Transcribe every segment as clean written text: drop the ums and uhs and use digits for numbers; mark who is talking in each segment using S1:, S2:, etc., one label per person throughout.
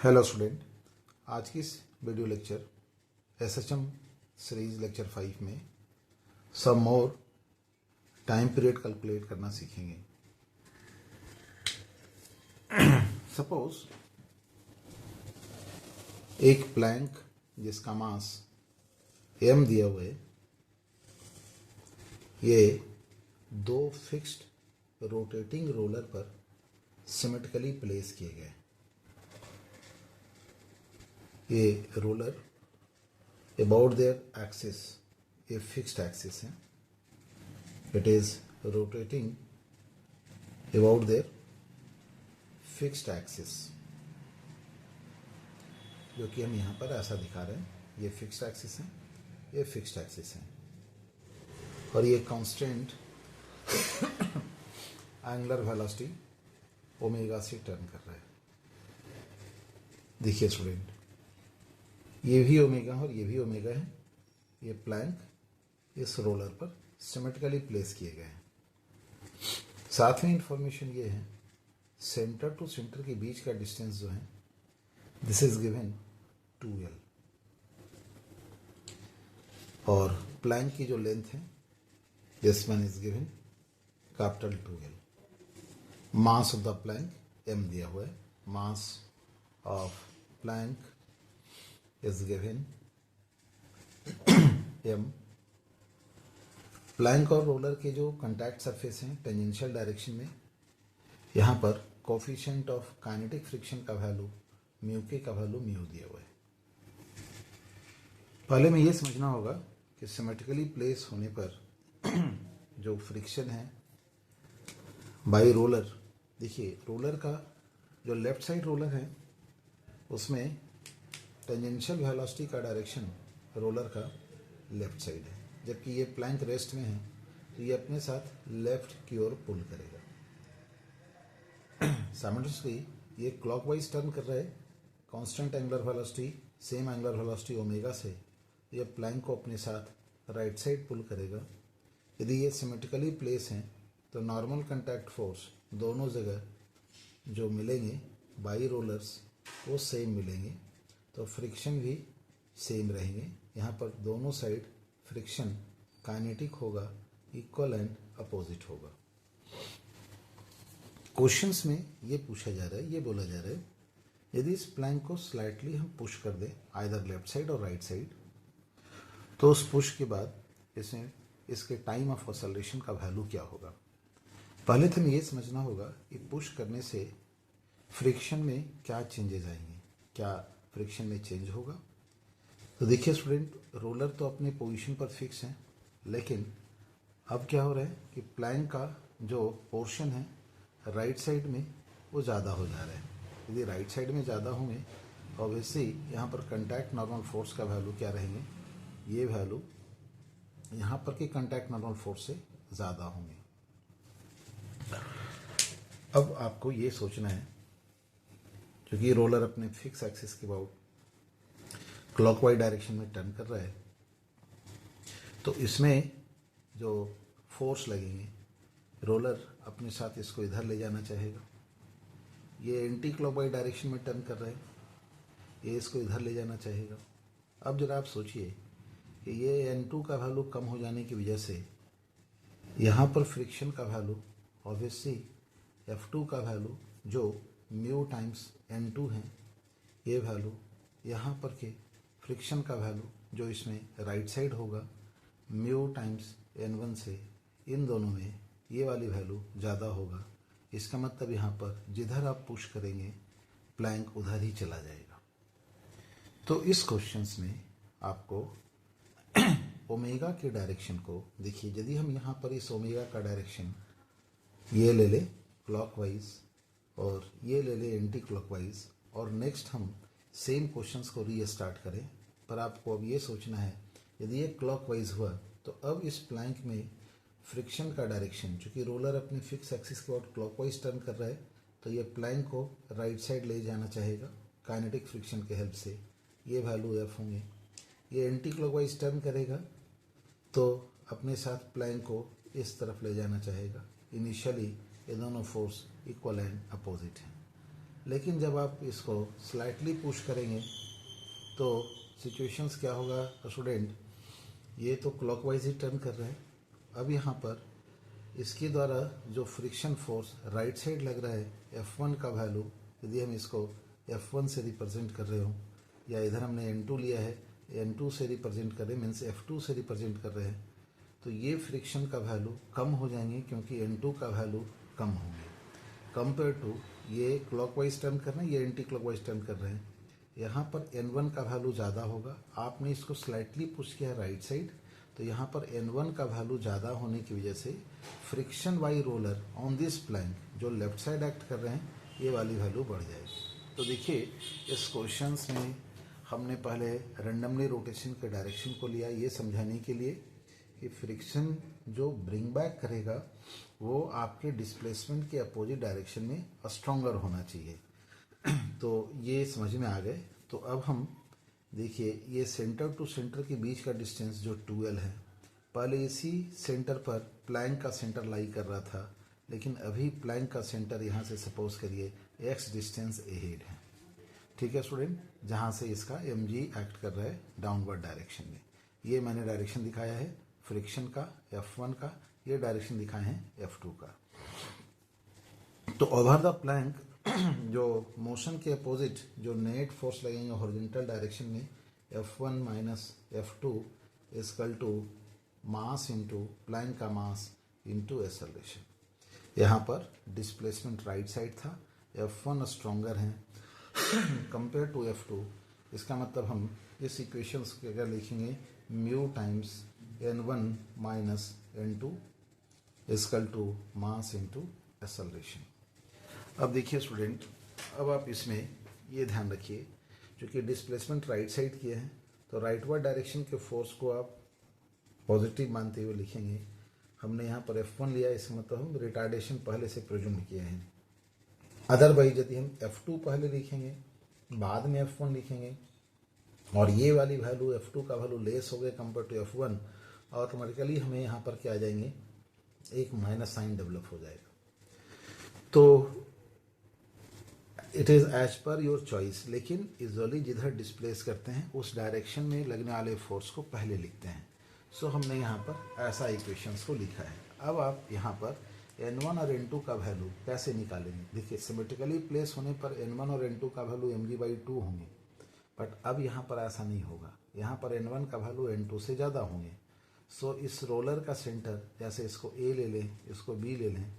S1: Hello student, आज की इस video lecture SHM series lecture 5 में सम मोर टाइम पीरियड कैलकुलेट करना सीखेंगे। सपोज एक प्लैंक जिसका मास m दिया हुआ है, ये दो फिक्स्ड रोटेटिंग रोलर पर सिमेट्रिकली प्लेस किए गए। ये रोलर अबाउट देयर एक्सिस, ये फिक्स्ड एक्सिस है, it is rotating about their fixed axis, जो कि हम यहाँ पर ऐसा दिखा रहे हैं। ये फिक्स्ड एक्सिस है, ये फिक्स्ड एक्सिस है, और ये कांस्टेंट एंगुलर वेलोसिटी ओमेगा से टर्न कर रहा है। देखिए स्टूडेंट, ये भी ओमेगा और ये भी ओमेगा है। ये प्लैंक इस रोलर पर सिमेट्रिकली प्लेस किए गए हैं। साथ में इंफॉर्मेशन ये है, सेंटर टू सेंटर के बीच का डिस्टेंस जो है, दिस इज गिवन 2l, और प्लैंक की जो लेंथ है, this one is given capital 2l। Mass of the plank m दिया हुआ है, mass of plank is given m। Plank और रोलर के जो कंटैक्ट सरफेस हैं टेंजेंशियल डायरेक्शन में, यहाँ पर कोफिशिएंट ऑफ काइनेटिक फ्रिक्शन का वैल्यू म्यू के का वैल्यू म्यू दिया हुआ है। पहले में ये समझना होगा कि सिमेट्रिकली प्लेस होने पर जो फ्रिक्शन है बाई रोलर, देखिए रोलर का जो लेफ्ट साइड रोलर है उसमें टेंजेंशियल वेलोसिटी का डायरेक्शन रोलर का लेफ्ट साइड है, जबकि ये प्लैंक रेस्ट में है तो ये अपने साथ लेफ्ट की ओर पुल करेगा। साइमल्टेनियसली ये क्लॉकवाइज टर्न कर रहा है, constant angular velocity, same angular velocity omega से, ये प्लैंक को अपने साथ राइट साइड पुल करेगा। यदि ये सिमेट्रिकली प्लेस हैं तो नॉर्मल कंटैक्ट फोर्स दोनों जगह जो मिलेंगे बाई रोलर्स वो सेम मिलेंगे, तो फ्रिक्शन भी सेम रहेंगे। यहाँ पर दोनों साइड फ्रिक्शन काइनेटिक होगा, इक्वल एंड अपोजिट होगा। क्वेश्चंस में ये पूछा जा रहा है, ये बोला जा रहा है, यदि इस प्लैंक को स्लाइटली हम पुश कर दें आइदर लेफ्ट साइड और राइट साइड, तो उस पुश के बाद इसके टाइम ऑफ ऑसिलेशन का वैल्यू क्या होगा। पहले तो हमें ये समझना होगा कि पुश करने से फ्रिक्शन में क्या चेंजेस आएंगे, क्या फ्रिक्शन में चेंज होगा। तो देखिए स्टूडेंट, रोलर तो अपने पोजीशन पर फिक्स है, लेकिन अब क्या हो रहा है कि प्लैंक का जो पोर्शन है राइट साइड में वो ज़्यादा हो जा रहा है। यदि राइट साइड में ज़्यादा होंगे, ऑब्वियसली यहाँ पर कंटैक्ट नॉर्मल फोर्स का वैल्यू क्या रहेंगे, ये वैल्यू यहाँ पर के कंटैक्ट नॉर्मल फोर्स से ज़्यादा होंगे। अब आपको ये सोचना है, क्योंकि रोलर अपने फिक्स एक्सिस के अबाउट क्लॉकवाइज डायरेक्शन में टर्न कर रहा है, तो इसमें जो फोर्स लगेंगे, रोलर अपने साथ इसको इधर ले जाना चाहेगा। ये एंटी क्लॉकवाइज डायरेक्शन में टर्न कर रहा है, ये इसको इधर ले जाना चाहेगा। अब जरा आप सोचिए कि ये N2 का वैल्यू कम हो जाने की वजह से यहाँ पर फ्रिक्शन का वैल्यू ऑब्वियसली F2 का वैल्यू जो म्यू टाइम्स N2 है, ये वैल्यू यहाँ पर के फ्रिक्शन का वैल्यू जो इसमें राइट साइड होगा म्यू टाइम्स N1 से, इन दोनों में ये वाली वैल्यू ज़्यादा होगा। इसका मतलब यहाँ पर जिधर आप पुश करेंगे प्लैंक उधर ही चला जाएगा। तो इस क्वेश्चंस में आपको ओमेगा के डायरेक्शन को देखिए, यदि हम यहाँ पर इस ओमेगा का डायरेक्शन ये ले लें क्लॉकवाइज और ये ले लें एंटी क्लॉकवाइज, और नेक्स्ट हम सेम क्वेश्चंस को रीस्टार्ट करें, पर आपको अब ये सोचना है यदि ये क्लॉकवाइज हुआ तो अब इस प्लैंक में फ्रिक्शन का डायरेक्शन, चूँकि रोलर अपने फिक्स एक्सिस के बाद क्लॉकवाइज टर्न कर रहा है, तो ये प्लैंक को राइट साइड ले जाना चाहेगा काइनेटिक फ्रिक्शन के हेल्प से, ये वैल्यू एफ होंगे। ये एंटी क्लॉकवाइज टर्न करेगा तो अपने साथ प्लैंक को इस तरफ ले जाना चाहेगा। इनिशियली ये दोनों फोर्स इक्वल एंड अपोजिट हैं, लेकिन जब आप इसको स्लाइटली पुश करेंगे तो सिचुएशंस क्या होगा स्टूडेंट, ये तो क्लॉकवाइज ही टर्न कर रहे हैं। अब यहाँ पर इसके द्वारा जो फ्रिक्शन फोर्स राइट साइड लग रहा है F1 का वैल्यू, यदि हम इसको F1 से रिप्रेजेंट कर रहे हो या इधर हमने N2 लिया है N2 से रिप्रेजेंट कर रहे हैं, मीन्स F2 से रिप्रेजेंट कर रहे हैं, तो ये फ्रिक्शन का वैल्यू कम हो जाएंगे क्योंकि N2 का वैल्यू कम होंगे कंपेयर टू ये क्लॉकवाइज टर्न कर रहे हैं, ये एंटी क्लॉकवाइज टर्न कर रहे हैं। यहाँ पर N1 का वैल्यू ज़्यादा होगा, आपने इसको स्लाइटली पुश किया राइट साइड, तो यहाँ पर N1 का वैल्यू ज़्यादा होने की वजह से friction by roller on this plank जो लेफ्ट साइड एक्ट कर रहे हैं, ये वाली वैल्यू बढ़ जाएगी। तो देखिए इस क्वेश्चंस में हमने पहले रैंडमली रोटेशन के डायरेक्शन को लिया ये समझाने के लिए कि फ्रिक्शन जो ब्रिंग बैक करेगा वो आपके डिस्प्लेसमेंट के अपोजिट डायरेक्शन में स्ट्रॉन्गर होना चाहिए। तो ये समझ में आ गए। तो अब हम देखिए ये सेंटर टू सेंटर के बीच का डिस्टेंस जो 2L है, पहले इसी सेंटर पर प्लैंक का सेंटर लाई कर रहा था, लेकिन अभी प्लैंक का सेंटर यहाँ से सपोज करिए x डिस्टेंस अहेड है, ठीक है स्टूडेंट, जहाँ से इसका mg एक्ट कर रहा है डाउनवर्ड डायरेक्शन में। ये मैंने डायरेक्शन दिखाया है फ्रिक्शन का F1 का, ये डायरेक्शन दिखाए हैं F2 का। तो ओवर द प्लैंक जो मोशन के अपोजिट जो नेट फोर्स लगेंगे हॉरिजॉन्टल डायरेक्शन में F1 minus F2 equal to mass into plank का मास इंटू एक्सेलरेशन। यहाँ पर डिस्प्लेसमेंट राइट साइड था, F1 स्ट्रॉन्गर है कंपेयर टू F2, इसका मतलब हम इस इक्वेशंस को अगर लिखेंगे mu times N1 minus N2 equal to mass into acceleration. अब देखिए स्टूडेंट, अब आप इसमें ये ध्यान रखिए, क्योंकि डिस्प्लेसमेंट राइट साइड किए हैं तो राइटवर्ड डायरेक्शन के फोर्स को आप पॉजिटिव मानते हुए लिखेंगे। हमने यहाँ पर F1 लिया, इसका मतलब हम रिटार्डेशन पहले से प्रेज्यूम किए हैं। अदरवाइज यदि हम F2 पहले लिखेंगे बाद में F1 लिखेंगे और ये वाली वैल्यू F2 का वैल्यू लेस हो गया कंपेयर टू F1, ऑटोमेटिकली हमें यहाँ पर क्या आ जाएंगे, एक माइनस साइन डेवलप हो जाएगा। तो it is as per your choice, लेकिन यूजुअली जिधर डिस्प्लेस करते हैं उस डायरेक्शन में लगने वाले फोर्स को पहले लिखते हैं। सो हमने यहाँ पर ऐसा इक्वेशंस को लिखा है। अब आप यहाँ पर N1 और N2 का वैल्यू कैसे निकालेंगे, देखिए सिमेट्रिकली प्लेस होने पर N1 और N2 का वैल्यू mg/2 होंगे, बट अब यहाँ पर ऐसा नहीं होगा, यहाँ पर N1 का वैल्यू N2 से ज़्यादा होंगे। सो इस रोलर का सेंटर, जैसे इसको A ले लें, इसको B ले लें,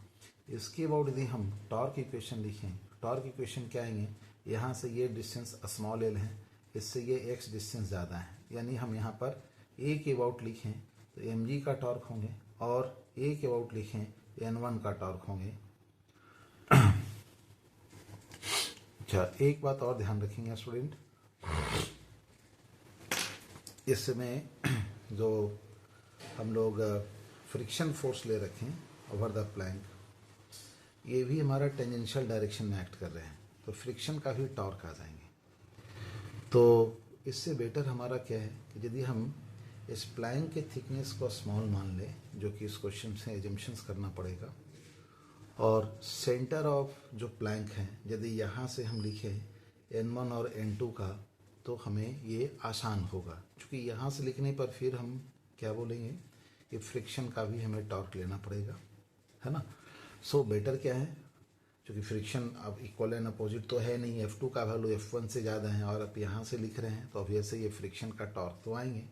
S1: इसके बाद यदि हम टॉर्क इक्वेशन लिखें, टॉर्क इक्वेशन क्या आएंगे, यहाँ से ये डिस्टेंस स्मॉल l है, इससे ये x डिस्टेंस ज़्यादा है, यानी हम यहाँ पर a के अबाउट लिखें तो mg का टॉर्क होंगे और a के अबाउट लिखें N1 का टॉर्क होंगे। अच्छा, एक बात और ध्यान रखेंगे स्टूडेंट, इसमें जो हम लोग फ्रिक्शन फोर्स ले रखें ओवर द प्लैंक, ये भी हमारा टेंजेंशियल डायरेक्शन में एक्ट कर रहे हैं, तो फ्रिक्शन का भी टॉर्क आ जाएंगे। तो इससे बेटर हमारा क्या है कि यदि हम इस प्लैंक के थिकनेस को स्मॉल मान लें, जो कि इस क्वेश्चन से एजम्पशंस करना पड़ेगा, और सेंटर ऑफ जो प्लैंक है यदि यहाँ से हम लिखें N1 और N2 का, तो हमें ये आसान होगा, क्योंकि यहाँ से लिखने पर फिर हम क्या बोलेंगे कि फ्रिक्शन का भी हमें टॉर्क लेना पड़ेगा, है ना। सो बेटर क्या है, क्योंकि फ्रिक्शन अब इक्वल एंड अपोजिट तो है नहीं, F2 का वैल्यू F1 से ज़्यादा है और आप यहाँ से लिख रहे हैं, तो अब ऐसे ये फ्रिक्शन का टॉर्क तो आएंगे।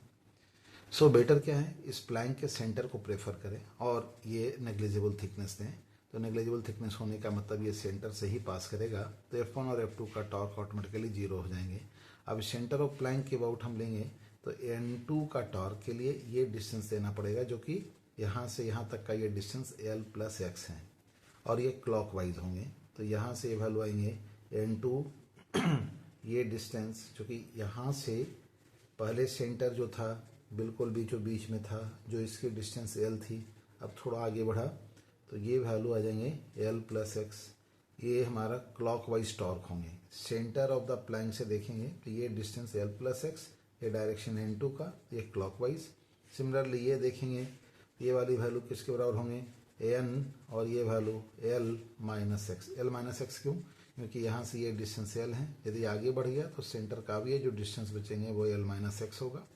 S1: सो बेटर क्या है, इस प्लैंक के सेंटर को प्रेफर करें और ये नेग्लिजिबल थिकनेस दें। तो नेग्लिजिबल थिकनेस होने का मतलब ये सेंटर से ही पास करेगा, तो F1 और F2 का टॉर्क ऑटोमेटिकली 0 हो जाएंगे। अब सेंटर ऑफ प्लैंक के अबाउट हम लेंगे तो N2 का टॉर्क के लिए ये डिस्टेंस देना पड़ेगा, जो कि यहाँ से यहाँ तक का ये डिस्टेंस L + x है और ये क्लॉकवाइज होंगे, तो यहाँ से ये वैल्यू आएंगे N2 ये डिस्टेंस, जो कि यहाँ से पहले सेंटर जो था बिल्कुल बीचों बीच में था, जो इसकी डिस्टेंस L थी, अब थोड़ा आगे बढ़ा तो ये वैल्यू आ जाएंगे L + x, ये हमारा क्लॉकवाइज टॉर्क होंगे। सेंटर ऑफ द प्लैंक से देखेंगे तो ये डिस्टेंस L + x, ये डायरेक्शन N2 का, ये क्लॉकवाइज। सिमिलरली ये देखेंगे, ये वाली वैल्यू किसके बराबर होंगे, N, और ये value L - x। L - x क्यों, क्योंकि यहाँ से ये डिस्टेंस एल है। यदि आगे बढ़ गया तो सेंटर का भी है जो डिस्टेंस बचेंगे वो एल माइनस एक्स होगा।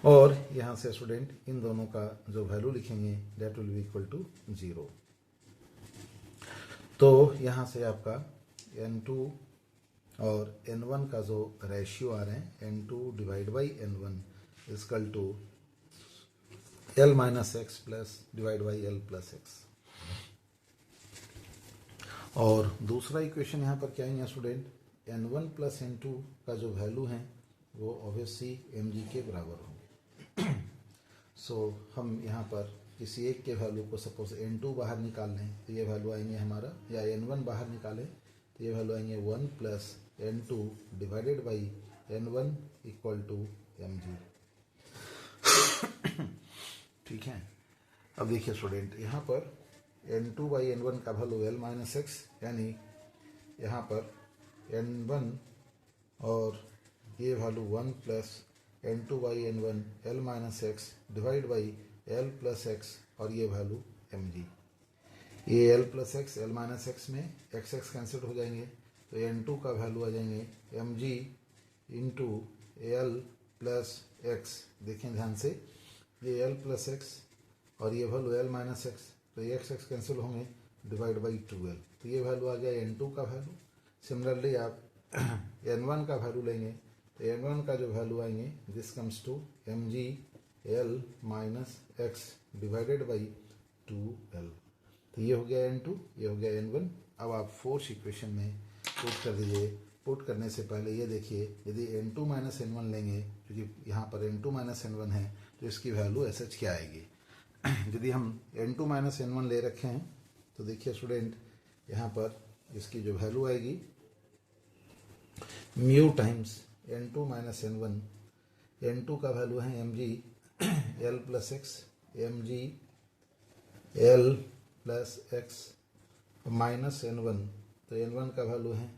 S1: और यहाँ से स्टूडेंट इन दोनों का जो वैल्यू लिखेंगे that will be equal to 0। तो यहाँ से आपका n2 और n1 का जो रेशियो आ रहे हैं n2 divide by n1 equal to l minus x plus divide by l plus x. और दूसरा इक्वेशन यहाँ पर क्या है स्टूडेंट, n1 प्लस n2 का जो वैल्यू है वो ऑब्वियसली mg के बराबर होंगे। सो हम यहाँ पर किसी एक के वैल्यू को सपोज n2 बाहर निकाल लें तो ये वैल्यू आएंगे हमारा, या n1 बाहर निकालें तो ये वैल्यू आएंगे 1 plus n2 divided by n1 equal to mg। ठीक है। अब देखिए स्टूडेंट यहाँ पर n2 बाई n1 का वैल्यू l माइनस एक्स, यानी यहाँ पर n1 और ये value 1 plus n2 by n1 l minus x divide by l plus x और ये वैल्यू mg। ये l plus x l minus x में x x कैंसिल हो जाएंगे तो n2 का वैल्यू आ जाएंगे mg into l plus x. देखें ध्यान से, ये l प्लस एक्स और ये वैल्यू l माइनस एक्स, तो ये x x कैंसिल होंगे डिवाइड बाई 2l, तो ये वैल्यू आ गया n2 का वैल्यू। सिमिलरली आप n1 का वैल्यू लेंगे तो n1 का जो वैल्यू आएंगे this comes to mg l minus x divided by 2l। तो ये हो गया n2, ये हो गया n1। अब आप फोर्थ इक्वेशन में पुट कर दीजिए। पुट करने से पहले ये देखिए, यदि n2 माइनस n1 लेंगे, क्योंकि यहाँ पर n2 माइनस n1 है तो इसकी वैल्यू एच क्या आएगी। यदि हम n2 माइनस n1 ले रखे हैं तो देखिए स्टूडेंट यहाँ पर इसकी जो वैल्यू आएगी mu times n2 minus n1। n2 का वैल्यू है mg l plus x, mg l plus x minus n1, तो n1 का वैल्यू है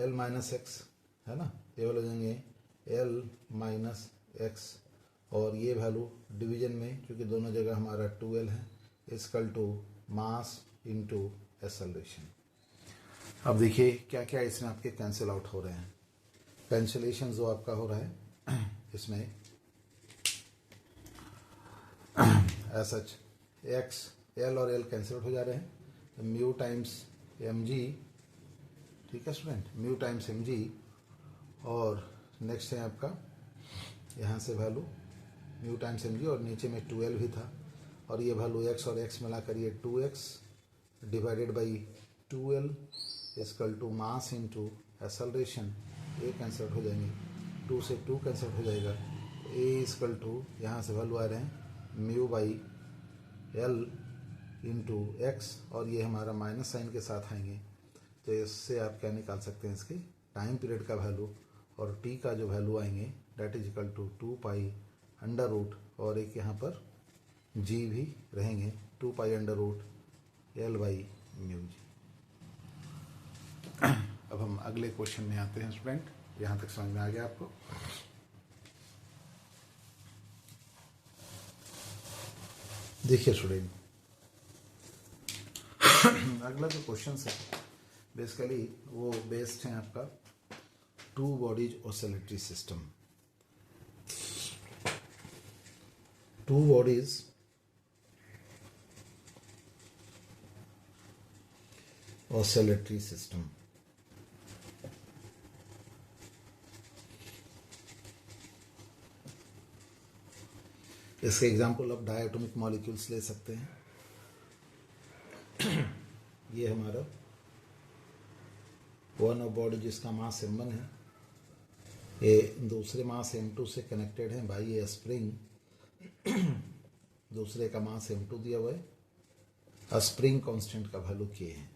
S1: l माइनस एक्स, है ना, ये वैल्यू देंगे l माइनस एक्स और ये वैल्यू डिवीजन में, क्योंकि दोनों जगह हमारा 2l है, equal to mass into acceleration. अब देखिए क्या क्या इसमें आपके कैंसिल आउट हो रहे हैं। कैंसिलेशन जो आपका हो रहा है इसमें सच एक्स एल और एल कैंसिल हो जा रहे हैं, तो म्यू टाइम्स mg, ठीक है स्टूडेंट, म्यू टाइम्स mg। और नेक्स्ट है आपका यहाँ से वैल्यू म्यू टाइम्स mg और नीचे में 2l भी था, और ये वैल्यू x और x मिलाकर ये 2x divided by 2l equal to mass into acceleration. A cancel हो जाएंगे, 2 से 2 कैंसिल हो जाएगा, ए इजकल टू यहाँ से वैल्यू आ रहे हैं mu by L into x और ये हमारा माइनस साइन के साथ आएंगे। तो इससे आप क्या निकाल सकते हैं, इसके टाइम पीरियड का वैल्यू, और टी का जो वैल्यू आएंगे that is equal to 2 pi under root, और एक यहाँ पर जी भी रहेंगे 2 pi under root L by mu g. अब हम अगले क्वेश्चन में आते हैं स्टूडेंट, यहाँ तक समझ में आ गया आपको। देखिए स्टूडेंट अगला जो क्वेश्चन है बेसिकली वो बेस्ड है आपका 2 bodies oscillatory system. 2 bodies oscillatory system. इसके एग्जाम्पल आप डायटोमिक मॉलिक्यूल्स ले सकते हैं। ये हमारा वन ऑफ बॉडी जिसका मास m1 है, ये दूसरे मास m2 से कनेक्टेड है बाई ए स्प्रिंग। दूसरे का मास m2 दिया हुआ है, स्प्रिंग कांस्टेंट का वैल्यू k है।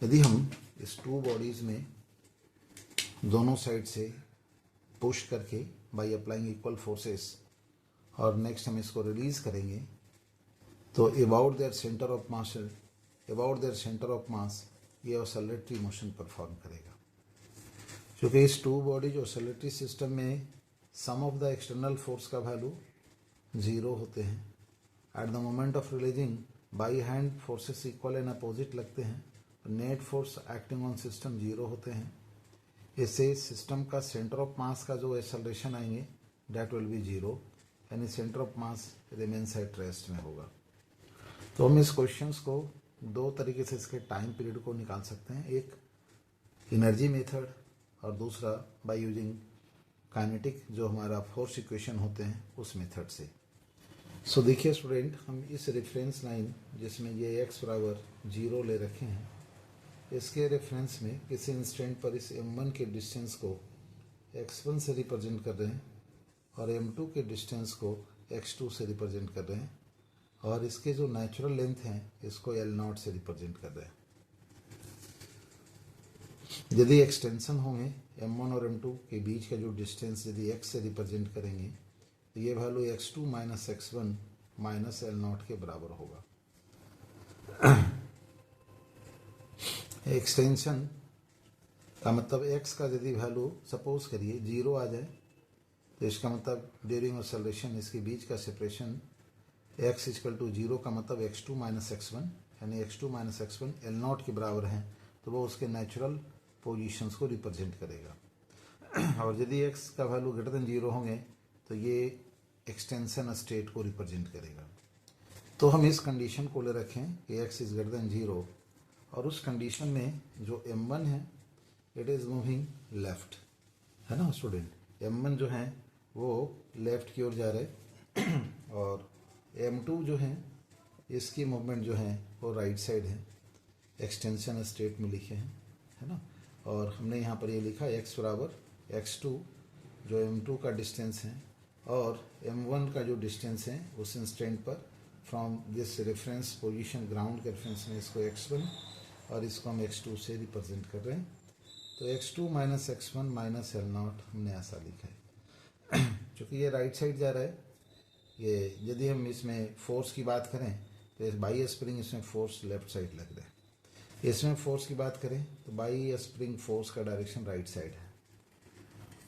S1: यदि हम इस 2 बॉडीज में दोनों साइड से पुश करके बाई अप्लाइंग इक्वल फोर्सेस और नेक्स्ट हम इसको रिलीज करेंगे तो about their centre of mass ये ऑसिलेटरी मोशन परफॉर्म करेगा। क्योंकि इस 2 बॉडीज ऑसिलेटरी सिस्टम में सम ऑफ द एक्सटर्नल फोर्स का वैल्यू 0 होते हैं। At the moment of releasing by hand forces equal and opposite लगते हैं, net force acting on system 0 होते हैं। इससे सिस्टम का सेंटर ऑफ मास का जो एक्सेलरेशन आएंगे डेट विल बी 0, यानी centre of mass remains at rest में होगा। तो हम इस क्वेश्चंस को दो तरीके से इसके टाइम पीरियड को निकाल सकते हैं, एक एनर्जी मेथड और दूसरा बाय यूजिंग काइनेटिक जो हमारा फोर्स इक्वेशन होते हैं उस मेथड से। सो देखिए स्टूडेंट, हम इस रेफरेंस लाइन जिसमें ये x बराबर 0 ले रखे हैं, इसके रेफरेंस में किसी इंस्टेंट पर इस m1 के डिस्टेंस को x1 से रिप्रेजेंट कर रहे हैं और m2 के डिस्टेंस को x2 से रिप्रेजेंट कर रहे हैं और इसके जो नेचुरल लेंथ हैं इसको L0 से रिप्रेजेंट कर रहे हैं। यदि एक्सटेंशन होंगे m1 और m2 के बीच का जो डिस्टेंस यदि x से रिप्रेजेंट करेंगे तो ये value x2 minus x1 minus L0 के बराबर होगा। एक्सटेंशन का मतलब x का यदि वैल्यू सपोज करिए 0 आ जाए तो इसका मतलब ड्यूरिंग एक्सेलरेशन इसके बीच का सेपरेशन x इक्वल टू 0 का मतलब x2 माइनस x1, यानी x2 माइनस x1 L0 के बराबर हैं, तो वो उसके नेचुरल पोजीशंस को रिप्रेजेंट करेगा। और यदि x का वैल्यू ग्रेटर देन 0 होंगे तो ये एक्सटेंशन स्टेट को रिप्रेजेंट करेगा। तो हम इस कंडीशन को ले रखें कि x इज ग्रेटर देन 0 और उस कंडीशन में जो m1 है इट इज़ मूविंग लेफ्ट, है ना स्टूडेंट। m1 जो है वो लेफ्ट की ओर जा रहे और m2 जो है इसकी मूवमेंट जो है वो राइट साइड है, एक्सटेंशन स्टेट में लिखे हैं, है ना। और हमने यहाँ पर ये लिखा x बराबर x2 जो m2 का डिस्टेंस है और m1 का जो डिस्टेंस है उस इंस्टेंट पर from this reference position ground के रेफरेंस में इसको x1 और इसको हम x2 से रिप्रेजेंट कर रहे हैं। तो x2 minus x1 minus L0 हमने ऐसा लिखा है। चूँकि ये राइट साइड जा रहा है, ये यदि हम इसमें फोर्स की बात करें तो इस बाई स्प्रिंग इसमें फोर्स लेफ्ट साइड लग रहा है। इसमें फोर्स की बात करें तो बाई स्प्रिंग फोर्स का डायरेक्शन राइट साइड है।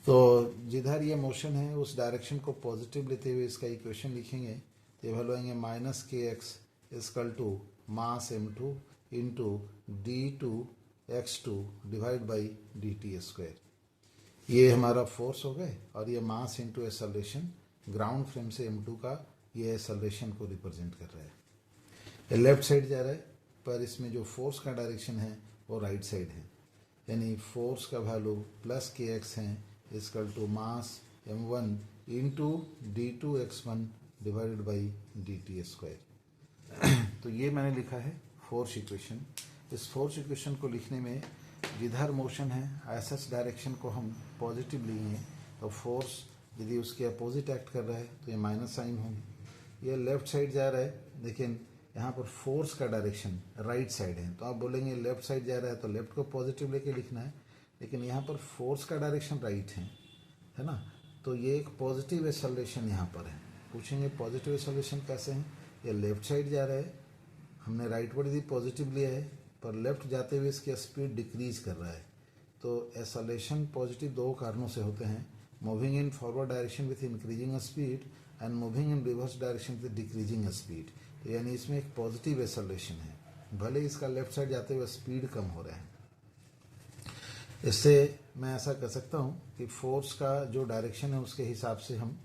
S1: तो जिधर ये मोशन है उस डायरेक्शन को पॉजिटिव लेते हुए इसका इक्वेशन लिखेंगे तो ये वैल्यू आएंगे minus kx equal to mass m2 into d2x2 divide by dt square. ये हमारा फोर्स हो गए और ये mass into acceleration ground frame से m2 का ये एक्सेलरेशन को रिप्रेजेंट कर रहा है। ये लेफ्ट साइड जा रहा है पर इसमें जो फोर्स का डायरेक्शन है वो राइट साइड है, यानी फोर्स का वैल्यू प्लस kx है equal to mass m1 into d2x1 divided by dt square. तो ये मैंने लिखा है फोर्स इक्वेशन। इस फोर्स इक्वेशन को लिखने में जिधर मोशन है एसएस डायरेक्शन को हम पॉजिटिव लेंगे तो फोर्स यदि उसके अपोजिट एक्ट कर रहा है तो ये माइनस साइन होंगे। ये लेफ्ट साइड जा रहा है लेकिन यहाँ पर फोर्स का डायरेक्शन राइट साइड है, तो आप बोलेंगे लेफ्ट साइड जा रहा है तो लेफ्ट को पॉजिटिव लेके लिखना है, लेकिन यहाँ पर फोर्स का डायरेक्शन राइट है ना। तो ये एक पॉजिटिव एक्सेलरेशन यहाँ पर है। पूछेंगे पॉजिटिव एक्सेलरेशन कैसे हैं, ये लेफ्ट साइड जा रहा है, हमने राइट वर्ड यदि पॉजिटिव लिया है पर लेफ्ट जाते हुए इसकी स्पीड डिक्रीज कर रहा है। तो एक्सेलरेशन पॉजिटिव दो कारणों से होते हैं, moving in forward direction with increasing speed and moving in reverse direction with decreasing speed. तो यानी इसमें एक पॉजिटिव एक्सेलरेशन है, भले इसका लेफ्ट साइड जाते हुए स्पीड कम हो रहा है। इससे मैं ऐसा कर सकता हूँ कि फोर्स का जो डायरेक्शन है उसके हिसाब से हम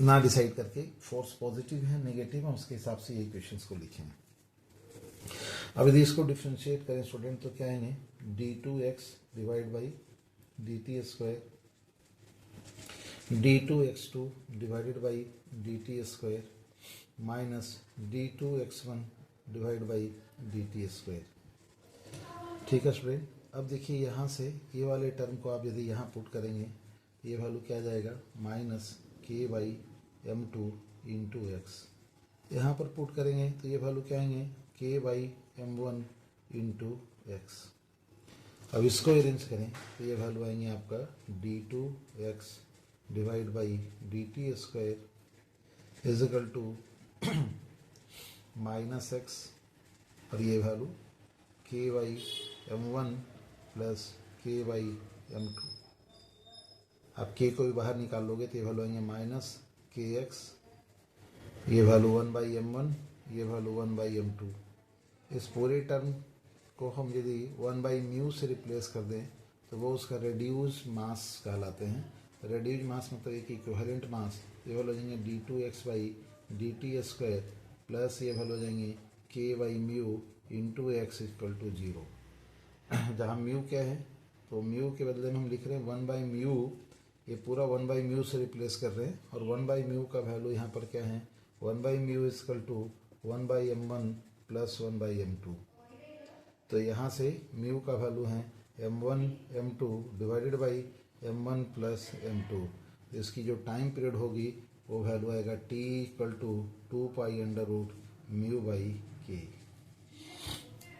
S1: ना डिसाइड करके फोर्स पॉजिटिव है नेगेटिव है उसके हिसाब से ये इक्वेशंस को लिखें। अब यदि इसको डिफ्रेंशिएट करें स्टूडेंट तो क्या आएंगे d2x divide by dt square d2x2 divided by dt square minus d2x1 divide by dt square. ठीक है स्टूडेंट। अब देखिए यहाँ से ये वाले टर्म को आप यदि यहाँ पुट करेंगे ये वैल्यू क्या जाएगा minus k by m2 into x. यहाँ पर पुट करेंगे तो ये वैल्यू क्या आएंगे k by m1 into x. अब इसको अरेंज करें तो ये वैल्यू आएंगे आपका d2x divide by dt square is equal to minus x और ये value k by m1 plus k by m2। आप k को भी बाहर निकाल लोगे तो ये वैल्यू आएंगे माइनस kx, ये वैल्यू 1 बाई m1, ये वैल्यू 1 बाई m2 इस पूरे टर्म को हम यदि 1/μ से रिप्लेस कर दें तो वो उसका रेड्यूस मास कहलाते हैं। रेड्यूस मास मतलब एक इक्विवेलेंट मास, ये वाले हो जाएंगे d2x/dt² प्लस ये वाले हो जाएंगे k/μ into x equal to 0। जहाँ म्यू क्या है तो म्यू के बदले में हम लिख रहे हैं 1/μ, ये पूरा 1/μ से रिप्लेस कर रहे हैं और 1/μ का वैल्यू यहाँ पर क्या है 1/μ equal to 1/m1 plus 1/m2। तो यहाँ से म्यू का वैल्यू है m1 m2 divided by m1 plus m2। तो इसकी जो टाइम पीरियड होगी वो वैल्यू आएगा t इक्वल टू 2π√μ/k।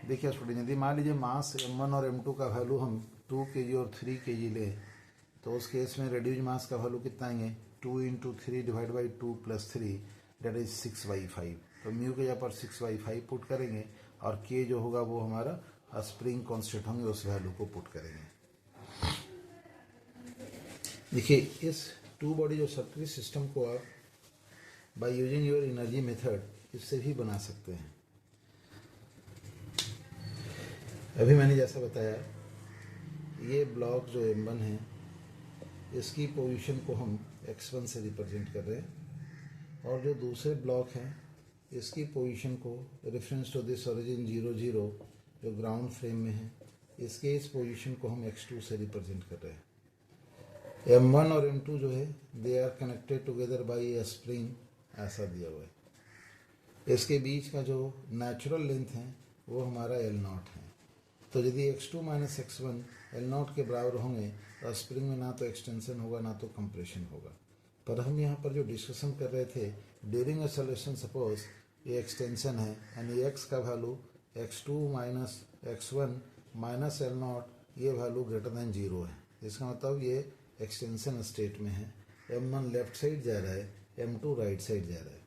S1: देखिए स्टूडेंट, यदि मान लीजिए मास m1 और m2 का वैल्यू हम 2 kg और 3 kg लें तो उस केस में रेड्यूज मास का वैल्यू कितना आएंगे 2 × 3 divide by 2 plus 3 that is 6/5। तो म्यू के यहाँ पर 6/5 पुट करेंगे और के जो होगा वो हमारा स्प्रिंग कांस्टेंट होंगे, उस वैल्यू को पुट करेंगे। देखिए इस टू बॉडी जो सर्कुलर सिस्टम को आप by using your energy method इससे भी बना सकते हैं। अभी मैंने जैसा बताया ये ब्लॉक जो m1 है इसकी पोजीशन को हम x1 से रिप्रेजेंट कर रहे हैं और जो दूसरे ब्लॉक हैं इसकी पोजीशन को रेफरेंस टू दिस ओरिजिन 0 जो ग्राउंड फ्रेम में है इसके इस पोजीशन को हम x2 से रिप्रेजेंट कर रहे हैं। m1 और m2 जो है they are connected together by a spring, ऐसा दिया हुआ है। इसके बीच का जो नेचुरल लेंथ है वो हमारा L0 है। तो यदि x2 माइनस x1 L0 के बराबर होंगे तो स्प्रिंग में ना तो एक्सटेंशन होगा ना तो कंप्रेशन होगा। पर हम यहाँ पर जो डिस्कशन कर रहे थे ड्यूरिंग अ सॉल्यूशन, सपोज ये एक्सटेंशन है यानी x का value x2 minus x1 minus L0 ये वैल्यू ग्रेटर देन 0 है। इसका मतलब ये एक्सटेंशन स्टेट में है। m1 लेफ्ट साइड जा रहा है, m2 राइट साइड जा रहा है।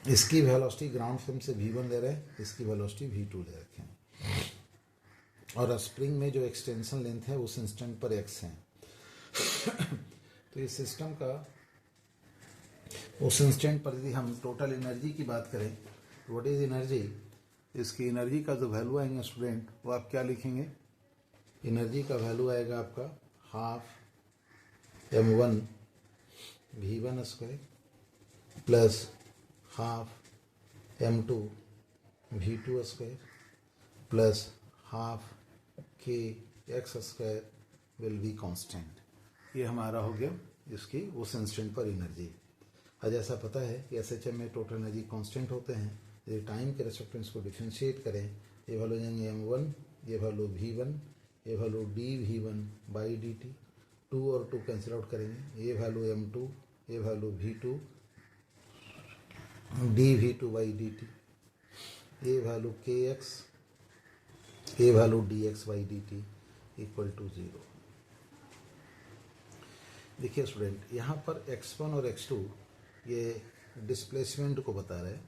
S1: इसकी वेलोसिटी ग्राउंड फ्रेम से v1 ले रहे हैं, इसकी वेलोसिटी v2 ले रखे हैं और स्प्रिंग में जो एक्सटेंशन लेंथ है उस इंस्टेंट पर x है। तो इस सिस्टम का उस इंस्टेंट पर यदि हम टोटल एनर्जी की बात करें तो व्हाट इज एनर्जी, इसकी एनर्जी का जो वैल्यू आएंगे स्टूडेंट वो आप क्या लिखेंगे, एनर्जी का वैल्यू आएगा आपका half m1 v1 square plus half m2 v2 square plus half के x square will be constant. ये हमारा हो गया इसकी उस इंस्टेंट पर एनर्जी। आज ऐसा पता है कि SHM में टोटल एनर्जी कांस्टेंट होते हैं। यदि टाइम के रेस्पेक्ट में इसको डिफ्रेंशिएट करें ये वैल्यू जाएंगे m1, ये वैल्यू v1, ये वैल्यू dv1/dt, 2 और 2 कैंसिल आउट करेंगे, ये वैल्यू m2, ये वैल्यू v2 dv2/dt, ये वैल्यू kx, ये वैल्यू dx/dt इक्वल टू 0। देखिए स्टूडेंट यहाँ पर x1 और x2 ये डिस्प्लेसमेंट को बता रहे हैं।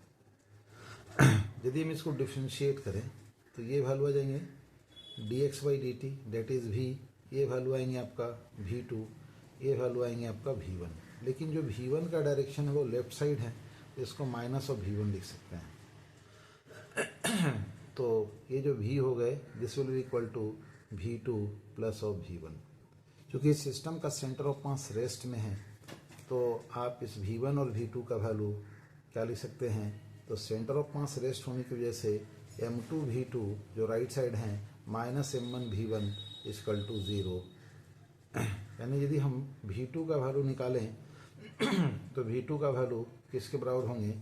S1: यदि हम इसको डिफ्रेंशिएट करें तो ये वैल्यू आ जाएंगे dx/dt डेट इज v, ये वैल्यू आएंगे आपका v2, ये वैल्यू आएंगे आपका v1। लेकिन जो v1 का डायरेक्शन है वो लेफ्ट साइड है, इसको माइनस ऑफ v1 लिख सकते हैं। तो ये जो v हो गए this will be equal to v2 plus of v1। क्योंकि इस सिस्टम का सेंटर ऑफ मास रेस्ट में है तो आप इस v1 और v2 का वैल्यू क्या लिख सकते हैं, तो सेंटर ऑफ मास रेस्ट होने की वजह से m2 v2 जो राइट साइड हैं minus m1 v1 equal to 0। यानी यदि हम v2 का वैल्यू निकालें तो v2 का वैल्यू किसके बराबर होंगे,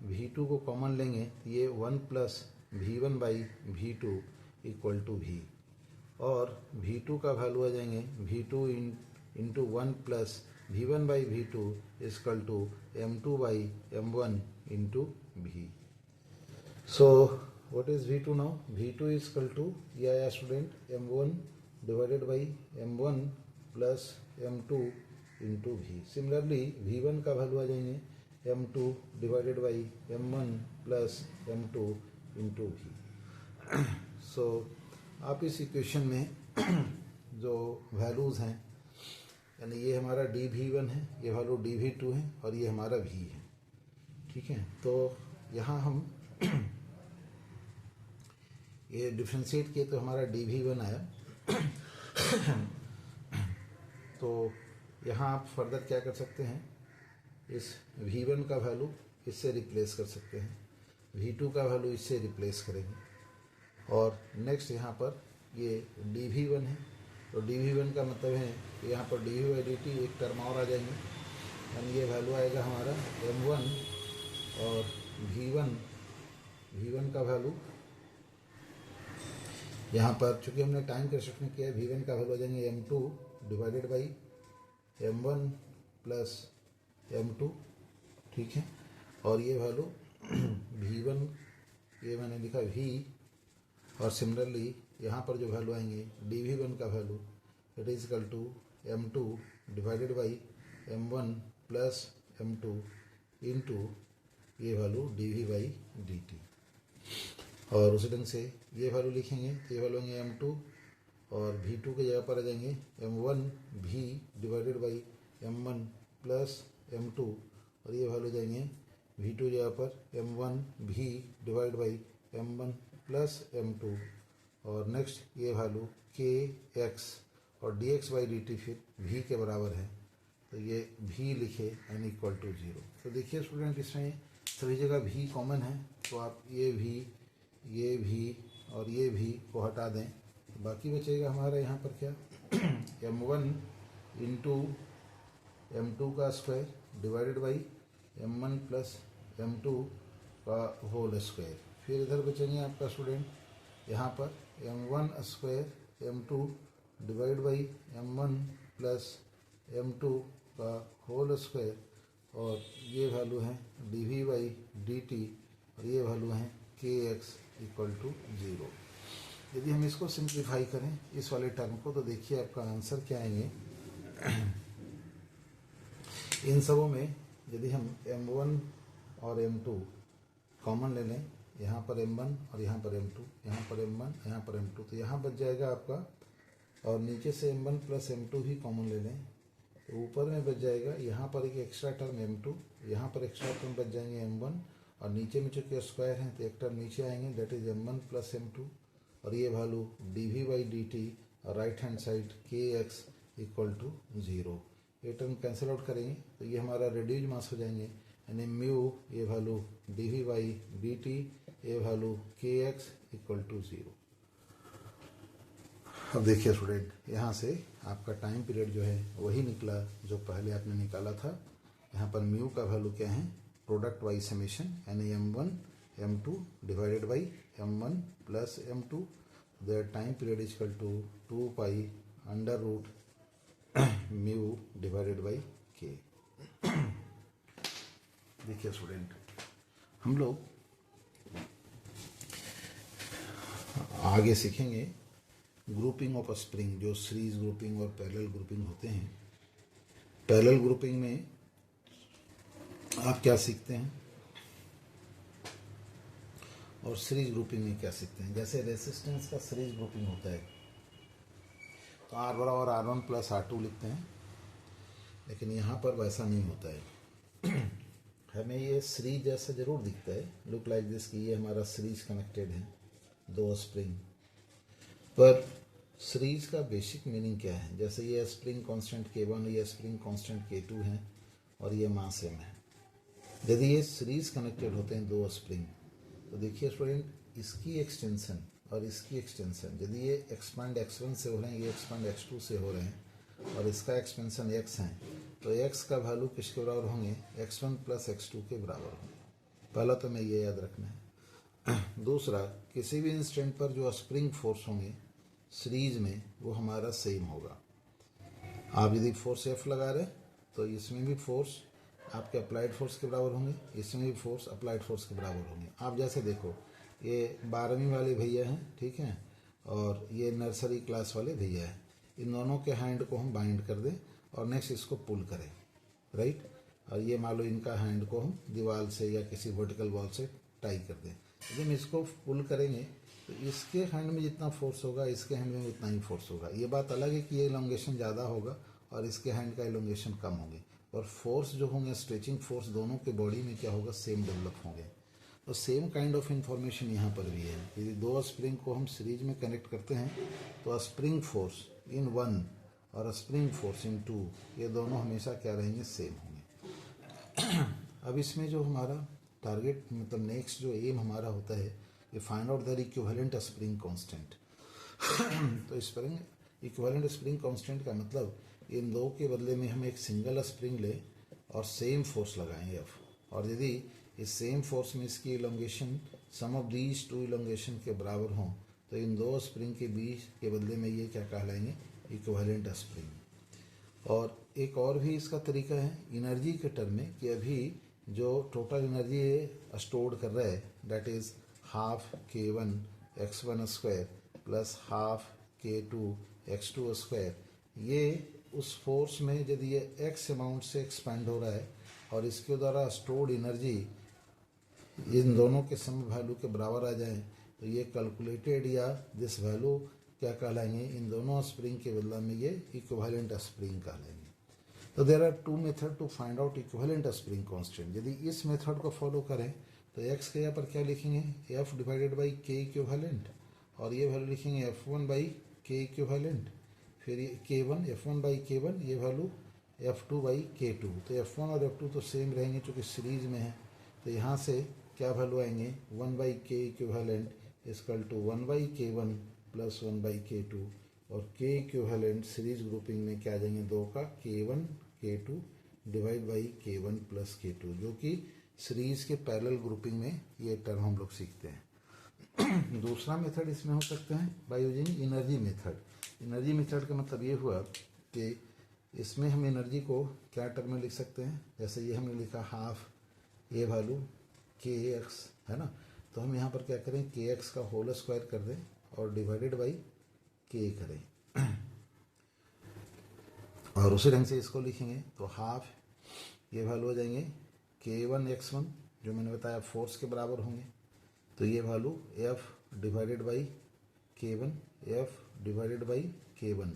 S1: v2 को कॉमन लेंगे ये 1 plus v1/v2 equal to v और v2 का वैल्यू आ जाएंगे v2 into 1 plus v1/v2 equal to m2/m1 into v। So what is v2 now, v2 equal to ये आया student m1 divided by m1 plus m2 into v। Similarly v1 का value आ जाएंगे m2 divided by m1 plus m2 into v। So आप इस equation में जो values हैं यानी ये हमारा dv1 है, ये वैल्यू dv2 है और ये हमारा v है, ठीक है। तो यहाँ हम ये डिफ्रेंशिएट किए तो हमारा dv1 आया। तो यहाँ आप फर्दर क्या कर सकते हैं, इस v1 का वैल्यू इससे रिप्लेस कर सकते हैं, v2 का वैल्यू इससे रिप्लेस करेंगे, और नेक्स्ट यहाँ पर ये dv1 है, तो dv1 का मतलब है कि यहाँ पर dv/dt एक टर्म और आ जाएंगे, यानी ये वैल्यू आएगा हमारा m1, और v1 का वैल्यू यहाँ पर चूँकि हमने टाइम कंस्ट्रक्ट में किया है, v1 का वैल्यू आ जाएंगे m2 divided by m1 plus m2, ठीक है। और ये वैल्यू v1, ये मैंने लिखा v, और सिमिलरली यहाँ पर जो वैल्यू आएंगे dv1 का value it is equal to m2 divided by m1 plus m2 into ये वैल्यू dv/dt। और उसी ढंग से ये वैल्यू लिखेंगे तो ये वैल्यू होंगे m2, और v2 की जगह पर आ जाएंगे m1 v divided by m1 plus m2, और ये वैल्यू जाएंगे v2 जगह पर m1 v divide by m1 plus m2, और नेक्स्ट ये वैल्यू kx, और dx/dt फिर v के बराबर है, तो ये v लिखे n इक्वल टू 0। तो देखिए स्टूडेंट, इसमें सभी जगह v कॉमन है, तो आप ये v और ये v को हटा दें, तो बाकी बचेगा हमारा यहाँ पर क्या m1 इंटू m2 का square divided by m1 plus m2 का होल स्क्वायर। फिर इधर बचेंगे आपका स्टूडेंट यहाँ पर m1 square m2 divide by m1 plus m2 का होल स्क्वायर, और ये वैल्यू है dv/dt, और ये वैल्यू है kx इक्वल टू 0। यदि हम इसको सिंप्लीफाई करें इस वाले टर्म को, तो देखिए आपका आंसर क्या आएंगे। इन सबों में यदि हम m1 और m2 कॉमन ले लें, यहाँ पर m1 और यहाँ पर m2, यहाँ पर m1 यहाँ पर m2, तो यहाँ बच जाएगा आपका, और नीचे से m1 प्लस m2 भी कॉमन ले लें, तो ऊपर में बच जाएगा यहाँ पर एक एक्स्ट्रा टर्म m2, यहाँ पर एक्स्ट्रा टर्म बच जाएंगे m1, और नीचे में चूँकि स्क्वायर हैं तो एक टर्म नीचे आएंगे, that is m1 plus m2, और ये वैल्यू dv/dt, और right hand side kx equal to 0। ये टर्म कैंसिल आउट करेंगे तो ये हमारा रिड्यूज मास हो जाएंगे, यानी म्यू ये वैल्यू dv/dt, ये वैल्यू kx इक्वल टू 0। अब देखिए स्टूडेंट, यहाँ से आपका टाइम पीरियड जो है वही निकला जो पहले आपने निकाला था। यहाँ पर म्यू का वैल्यू क्या है, प्रोडक्ट वाइज समेशन, यानी m1 m2 divided by m1 plus m2, there time period is equal to 2 pi under root mu divided by k। देखिए स्टूडेंट, हम लोग आगे सीखेंगे ग्रुपिंग ऑफ स्प्रिंग, जो सीरीज ग्रुपिंग और पैरेलल ग्रुपिंग होते हैं। पैरेलल ग्रुपिंग में आप क्या सीखते हैं और सीरीज ग्रुपिंग में क्या सीखते हैं। जैसे रेसिस्टेंस का सीरीज ग्रुपिंग होता है तो R बराबर R1 प्लस R2 लिखते हैं, लेकिन यहाँ पर वैसा नहीं होता है। हमें ये सीरीज जैसा जरूर दिखता है, लुक लाइक दिस, कि ये हमारा सीरीज कनेक्टेड है, दो स्प्रिंग, पर सीरीज का बेसिक मीनिंग क्या है। जैसे ये स्प्रिंग कांस्टेंट K1, ये स्प्रिंग कांस्टेंट K2 है, और ये मास m है। यदि ये सीरीज कनेक्टेड होते हैं दो स्प्रिंग, तो देखिए स्टूडेंट, इसकी एक्सटेंशन और इसकी एक्सटेंशन, यदि ये एक्सपांड x1 से हो रहे हैं, ये एक्सपांड x2 से हो रहे हैं, और इसका एक्सपेंशन x है, तो x का वैल्यू किसके बराबर होंगे, x1 प्लस x2 के बराबर होंगे। पहला तो मैं ये याद रखना है। दूसरा, किसी भी इंस्टेंट पर जो स्प्रिंग फोर्स होंगे सीरीज में वो हमारा सेम होगा। आप यदि फोर्स F लगा रहे तो इसमें भी फोर्स आपके अप्लाइड फोर्स के बराबर होंगे, इसमें भी फोर्स अप्लाइड फोर्स के बराबर होंगे। आप जैसे देखो, ये 12वीं वाले भैया हैं, ठीक है, और ये नर्सरी क्लास वाले भैया हैं, इन दोनों के हैंड को हम बाइंड कर दें और नेक्स्ट इसको पुल करें, राइट, और ये मान लो इनका हैंड को हम दीवार से या किसी वर्टिकल वॉल से टाई कर दें। जब हम इसको पुल करेंगे तो इसके हैंड में जितना फोर्स होगा इसके हैंड में उतना ही फोर्स होगा। ये बात अलग है कि ये एलोंगेशन ज़्यादा होगा और इसके हैंड का एलोंगेशन कम होगी, और फोर्स जो होंगे, स्ट्रेचिंग फोर्स दोनों के बॉडी में क्या होगा, सेम डेवलप होंगे। तो सेम काइंड ऑफ इंफॉर्मेशन यहाँ पर भी है। यदि दो स्प्रिंग को हम सीरीज में कनेक्ट करते हैं तो स्प्रिंग फोर्स इन वन और स्प्रिंग फोर्स इन टू, ये दोनों हमेशा क्या रहेंगे, सेम होंगे। अब इसमें जो हमारा टारगेट मतलब नेक्स्ट जो एम हमारा होता है, ये find out the equivalent spring constant. तो स्प्रिंग इक्विवेलेंट स्प्रिंग कांस्टेंट का मतलब इन दो के बदले में हम एक सिंगल स्प्रिंग ले और सेम फोर्स लगाएं एफ, और यदि इस सेम फोर्स में इसकी elongation sum of these two elongation के बराबर हों तो इन दो स्प्रिंग के बीच के बदले में ये क्या कहलाएंगे, इक्विवेलेंट स्प्रिंग। और एक और भी इसका तरीका है एनर्जी के टर्म में कि अभी जो टोटल एनर्जी स्टोर कर रहा है that is half k1 x1 square plus half k2 x2 square, ये उस फोर्स में यदि ये x अमाउंट से एक्सपेंड हो रहा है और इसके द्वारा स्टोर्ड एनर्जी इन दोनों के सम वैल्यू के बराबर आ जाए तो ये कैलकुलेटेड या दिस वैल्यू क्या कहलाएंगे, इन दोनों स्प्रिंग के बदला में ये इक्विवेलेंट स्प्रिंग कहलाएंगे। तो there are two method to find out equivalent spring constant. यदि इस मेथड को फॉलो करें तो x के यहाँ पर क्या लिखेंगे, f divided by k equivalent, और ये वैल्यू लिखेंगे f1 बाई k इक्विवेलेंट, फिर ये k1 f1 बाई k1, ये वैल्यू f2 बाई k2। तो f1 और f2 तो सेम रहेंगे चूँकि सीरीज में है, तो यहाँ से क्या वैल्यू आएंगे, 1 by k equivalent equal to 1 by k1 plus 1 by k2, और k इक्विवेलेंट सीरीज ग्रुपिंग में क्या आ जाएंगे, दो का k1 k2 divide by k1 plus k2, जो कि सीरीज के पैरेलल ग्रुपिंग में ये टर्म हम लोग सीखते हैं। दूसरा मेथड इसमें हो सकता है by using energy method. Energy method का मतलब ये हुआ कि इसमें हम एनर्जी को क्या टर्म में लिख सकते हैं, जैसे ये हमने लिखा हाफ ये वैल्यू kx है ना, तो हम यहाँ पर क्या करें, kx का होल स्क्वायर कर दें और डिवाइडेड बाई k करें, और उसी ढंग से इसको लिखेंगे तो हाफ ये वैल्यू हो जाएंगे k1 x1 जो मैंने बताया फोर्स के बराबर होंगे, तो ये value f divided by k1 f divided by k1,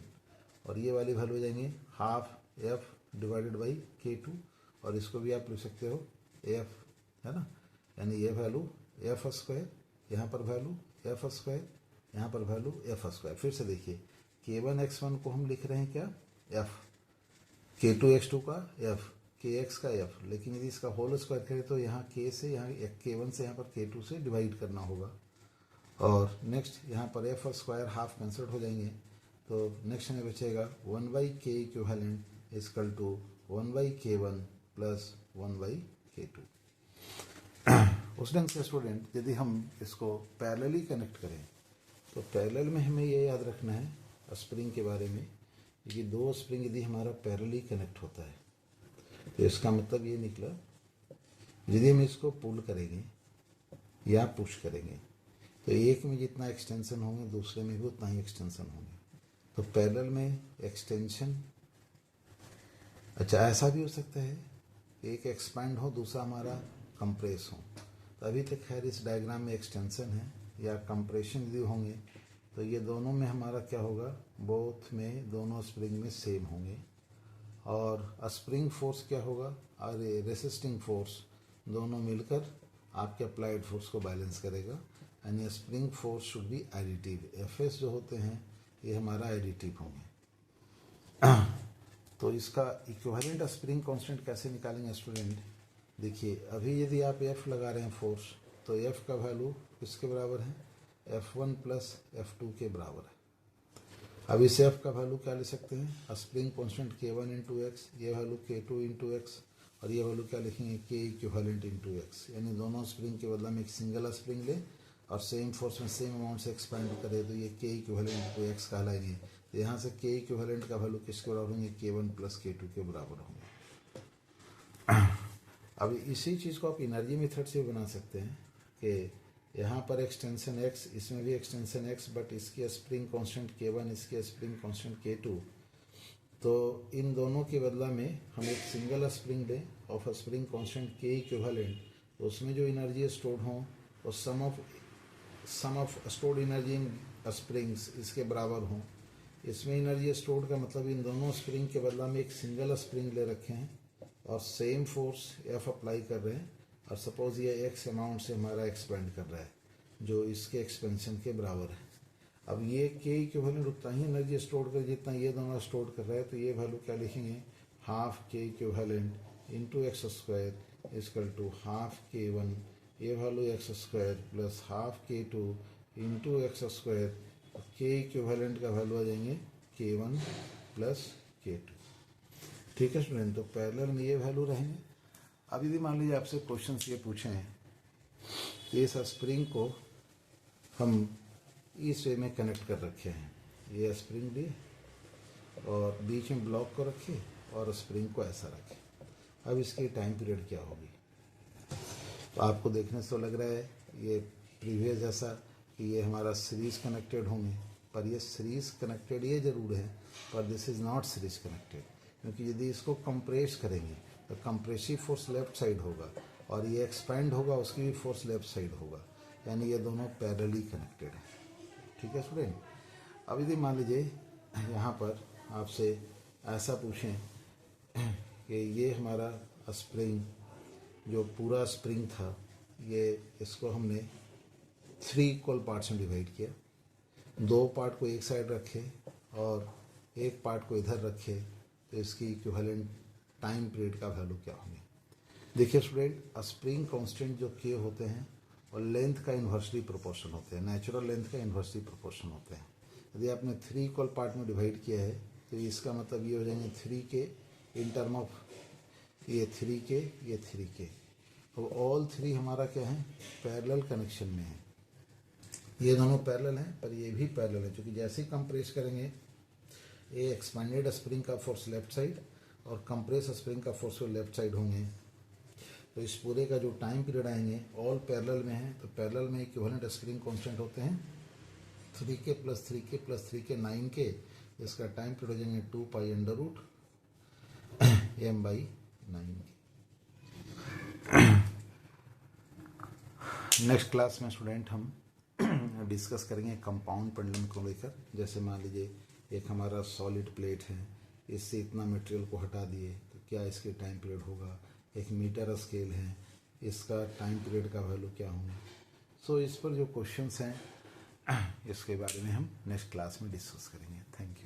S1: और ये वाली वैल्यू हो जाएंगे half f divided by k2, और इसको भी आप लिख सकते हो f है ना, यानी ये वैल्यू f स्क्वायर, यहाँ पर वैल्यू f स्क्वायर, यहाँ पर वैल्यू f स्क्वायर। फिर से देखिए k1 x1 को हम लिख रहे हैं क्या f, k2 x2 का f, kx का f, लेकिन यदि इसका होल स्क्वायर करें तो यहाँ k से यहाँ k1 से यहाँ पर k2 से डिवाइड करना होगा, और नेक्स्ट यहाँ पर f स्क्वायर हाफ कैंसिल हो जाएंगे, तो नेक्स्ट हमें बचेगा 1 by k equivalent equal to 1 by k1 plus 1 by k2। उस ढंग से स्टूडेंट यदि हम इसको पैरेलली कनेक्ट करें तो पैरेलल में हमें ये याद रखना है स्प्रिंग के बारे में, ये दो स्प्रिंग यदि हमारा पैरेलली कनेक्ट होता है तो इसका मतलब ये निकला यदि हम इसको पुल करेंगे या पुश करेंगे तो एक में जितना एक्सटेंशन होंगे दूसरे में भी उतना ही एक्सटेंशन होंगे। तो पैरेलल में एक्सटेंशन, अच्छा ऐसा भी हो सकता है एक एक्सपैंड हो दूसरा हमारा कंप्रेस हो, तो अभी तक खैर इस डायग्राम में एक्सटेंशन है या कंप्रेशन यदि होंगे तो ये दोनों में हमारा क्या होगा, बोथ में दोनों स्प्रिंग में सेम होंगे, और स्प्रिंग फोर्स क्या होगा और रेसिस्टिंग फोर्स दोनों मिलकर आपके अप्लाइड फोर्स को बैलेंस करेगा, यानी spring force should be additive. FS जो होते हैं ये हमारा एडिटिव होंगे। तो इसका इक्विवेलेंट स्प्रिंग कांस्टेंट कैसे निकालेंगे स्टूडेंट, देखिए अभी यदि आप F लगा रहे हैं फोर्स तो F का वैल्यू किसके बराबर है, F1 प्लस F2 के बराबर है। अब इस F का वैल्यू क्या ले सकते हैं, spring constant K1 into x, ये वैल्यू K2 इंटू एक्स, और ये वैल्यू क्या लिखेंगे K इक्विवेलेंट इंटू एक्स, यानी दोनों स्प्रिंग के बदला में एक सिंगल स्प्रिंग ले और सेम फोर्स में सेम अमाउंट से एक्सपेंड करे तो ये K इक्विवेलेंट इंटू एक्स कहलाएंगे। तो यहाँ से K इक्विवेलेंट का वैल्यू किसके बराबर होंगे, K1 प्लस K2 के बराबर होंगे। अब इसी चीज़ को आप एनर्जी मेथड से बना सकते हैं कि यहाँ पर एक्सटेंशन x, इसमें भी एक्सटेंशन x, बट इसकी स्प्रिंग कांस्टेंट K1, इसकी स्प्रिंग कांस्टेंट K2, तो इन दोनों के बदला में हम एक सिंगल स्प्रिंग लें of spring constant K equivalent, तो उसमें जो एनर्जी स्टोर्ड हो और sum of stored energy in springs इसके बराबर हों। इसमें एनर्जी स्टोर्ड का मतलब इन दोनों स्प्रिंग के बदला में एक सिंगल स्प्रिंग ले रखे हैं और सेम फोर्स F अप्लाई कर रहे हैं, और सपोज ये एक्स अमाउंट से हमारा एक्सपेंड कर रहा है जो इसके एक्सपेंशन के बराबर है। अब ये के इक्विवेलेंट उतना ही एनर्जी स्टोर कर जितना ये दोनों स्टोर कर रहा है, तो ये वैल्यू क्या लिखेंगे, half k equivalent into x square equal to half k one, ये value x square plus half k two into x square, k equivalent का वैल्यू आ जाएंगे के वन प्लस के टू। ठीक है स्टूडेंट, तो पैरेलल में ये वैल्यू रहेंगे। अब यदि मान लीजिए आपसे क्वेश्चन ये पूछे हैं कि इस स्प्रिंग को हम इस वे में कनेक्ट कर रखे हैं, ये स्प्रिंग लिए और बीच में ब्लॉक को रखे और स्प्रिंग को ऐसा रखे। अब इसकी टाइम पीरियड क्या होगी, तो आपको देखने से तो लग रहा है ये प्रीवियस जैसा कि ये हमारा सीरीज कनेक्टेड होंगे, पर ये सीरीज कनेक्टेड ये जरूर है, पर this is not series connected, क्योंकि यदि इसको कंप्रेस करेंगे तो कंप्रेसिव फोर्स लेफ्ट साइड होगा और ये एक्सपेंड होगा उसकी भी फोर्स लेफ्ट साइड होगा, यानी ये दोनों पैरेलली कनेक्टेड है। ठीक है स्टूडेंट, अब यदि मान लीजिए यहाँ पर आपसे ऐसा पूछें कि ये हमारा स्प्रिंग जो पूरा स्प्रिंग था, ये इसको हमने 3 इक्वल पार्ट्स में डिवाइड किया, 2 पार्ट को एक साइड रखे और एक पार्ट को इधर रखे, तो इसकी इक्विवेलेंट टाइम पीरियड का वैल्यू क्या होंगे। देखिए स्टूडेंट, स्प्रिंग कांस्टेंट जो के होते हैं और लेंथ का इन्वर्सली प्रोपोर्शन होते हैं, नेचुरल लेंथ का इन्वर्सली प्रोपोर्शन होते हैं। यदि आपने 3 इक्वल पार्ट में डिवाइड किया है तो इसका मतलब ये हो जाएंगे 3 के इन टर्म ऑफ ये 3 के, ये 3 के, तो ऑल 3 हमारा क्या है, पैरेलल कनेक्शन में है। ये दोनों पैरेलल हैं, पर ये भी पैरेलल है, क्योंकि जैसे ही कंप्रेस करेंगे ये एक्सपेंडेड स्प्रिंग का फोर्स लेफ्ट साइड और कंप्रेस स्प्रिंग का फोर्स लेफ्ट साइड होंगे, तो इस पूरे का जो टाइम पीरियड आएंगे ऑल पैरेलल में है। तो पैरेलल में इक्विवेलेंट स्प्रिंग कांस्टेंट होते हैं 3 के प्लस 3 के प्लस 3 के 9 के, इसका टाइम पीरियड हो जाएंगे 2 pi under root m by 9 k. Next class में स्टूडेंट हम डिस्कस करेंगे कंपाउंड पेंडुलम को लेकर। जैसे मान लीजिए एक हमारा सॉलिड प्लेट है, इससे इतना मटेरियल को हटा दिए तो क्या इसके टाइम पीरियड होगा। एक मीटर स्केल है, इसका टाइम पीरियड का वैल्यू क्या होंगे। सो इस पर जो क्वेश्चंस हैं इसके बारे में हम नेक्स्ट क्लास में डिस्कस करेंगे। Thank you.